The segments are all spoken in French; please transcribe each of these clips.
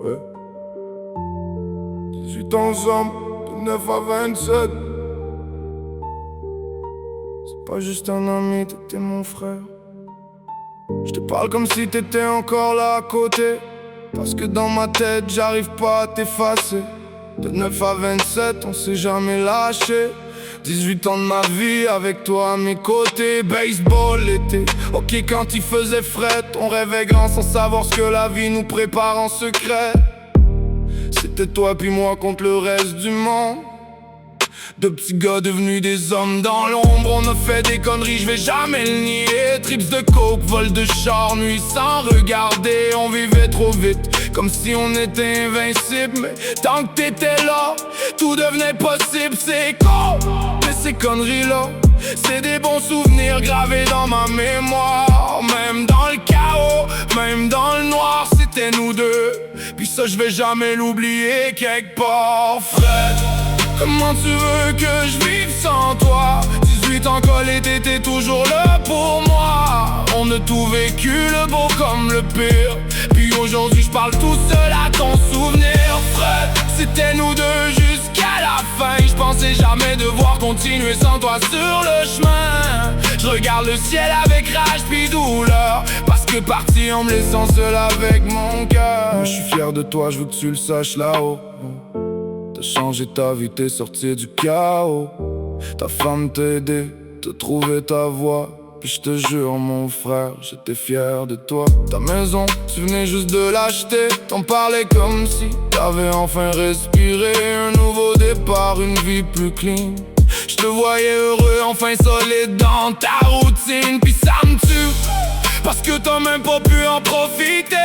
Ouais. 18 ensemble, de 9 à 27. C'est pas juste un ami, t'étais mon frère. Je te parle comme si t'étais encore là à côté, parce que dans ma tête j'arrive pas à t'effacer. De 9 à 27, on s'est jamais lâché. 18 ans de ma vie avec toi à mes côtés. Baseball l'été, ok quand il faisait fret. On rêvait grand sans savoir ce que la vie nous prépare en secret. C'était toi puis moi contre le reste du monde. Deux petits gars devenus des hommes dans l'ombre. On a fait des conneries, je vais jamais le nier. Trips de coke, vol de char, nuit sans regarder. On vivait trop vite, comme si on était invincible. Mais tant que t'étais là, tout devenait possible. C'est con, mais ces conneries-là, c'est des bons souvenirs gravés dans ma mémoire. Même dans le chaos, même dans le noir, c'était nous deux. Puis ça je vais jamais l'oublier quelque part. Fred, comment tu veux que je vive sans toi? 18 ans collé, t'étais toujours là pour moi. On a tout vécu, le beau comme le pire. Puis aujourd'hui je parle tout seul à ton souvenir. Fred, c'était nous deux jusqu'à la fin. Je pensais jamais devoir continuer sans toi sur le chemin. Je regarde le ciel avec rage puis douleur, parce que parti en me laissant seul avec mon cœur. Je suis fier de toi, je veux que tu le saches là-haut. T'as changé ta vie, t'es sorti du chaos. Ta femme t'a aidé, t'as trouvé ta voie. Puis je te jure mon frère, j'étais fier de toi. Ta maison, tu venais juste de l'acheter. T'en parlais comme si t'avais enfin respiré. Un nouveau départ, une vie plus clean. Je te voyais heureux, enfin solide dans ta routine. Puis ça me tue, parce que t'as même pas pu en profiter.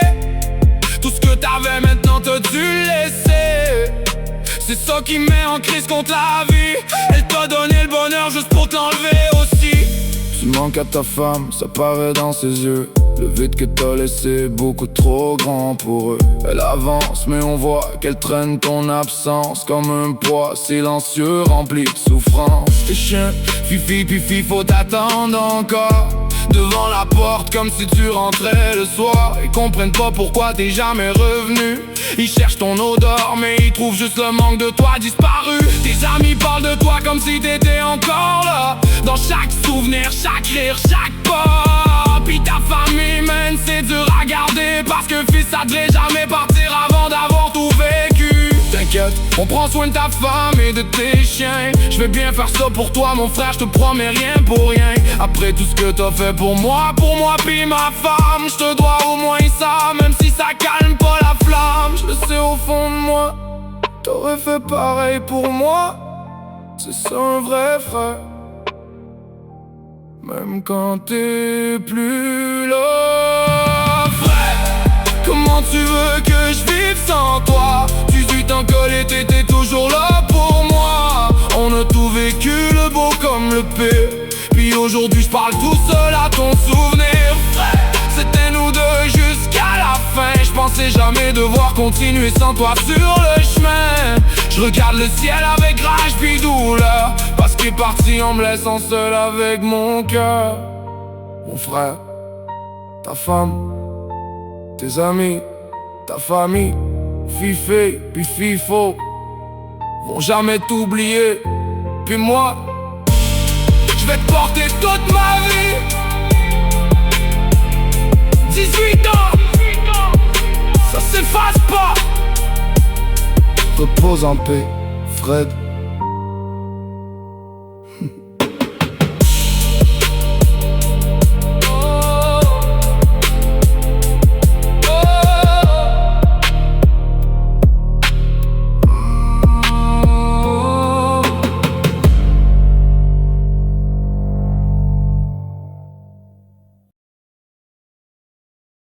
Tout ce que t'avais maintenant t'as dû laisser. C'est ça qui met en crise contre la vie. Elle t'a donné le bonheur juste pour t'enlever aussi. Tu manques à ta femme, ça paraît dans ses yeux. Le vide que t'as laissé est beaucoup trop grand pour eux. Elle avance mais on voit qu'elle traîne ton absence comme un poids silencieux rempli de souffrance. Tes chiens, fifi, pifi, faut t'attendre encore devant la porte comme si tu rentrais le soir. Ils comprennent pas pourquoi t'es jamais revenu. Ils cherchent ton odeur mais ils trouvent juste le manque de toi disparu. Tes amis parlent de toi comme si t'étais encore là, dans chaque souvenir, chaque rire, chaque pas. Puis ta famille, man, c'est dur à garder, parce que fils, ça devrait jamais partir avant d'avoir tout vécu. T'inquiète, on prend soin de ta femme et de tes chiens. Je vais bien faire ça pour toi, mon frère, je te promets rien pour rien. Après tout ce que t'as fait pour moi puis ma femme, je te dois au moins ça, même si ça calme pas la flamme. Je le sais au fond de moi, t'aurais fait pareil pour moi. C'est ça un vrai frère, même quand t'es plus là. Frère, comment tu veux que je vive sans toi? 18 ans collé, t'étais toujours là pour moi. On a tout vécu, le beau comme le pire. Puis aujourd'hui je parle tout seul à ton souvenir. Frère, c'était nous deux jusqu'à la fin. Je pensais jamais devoir continuer sans toi sur le chemin. Je regarde le ciel avec rage puis douleur, parce qu'il est parti en me laissant seul avec mon cœur. Mon frère, ta femme, tes amis, ta famille, Fifé puis Fifo vont jamais t'oublier. Puis moi, je vais te porter toute ma vie. 18 ans, ça s'efface pas. Repose en paix, Fred.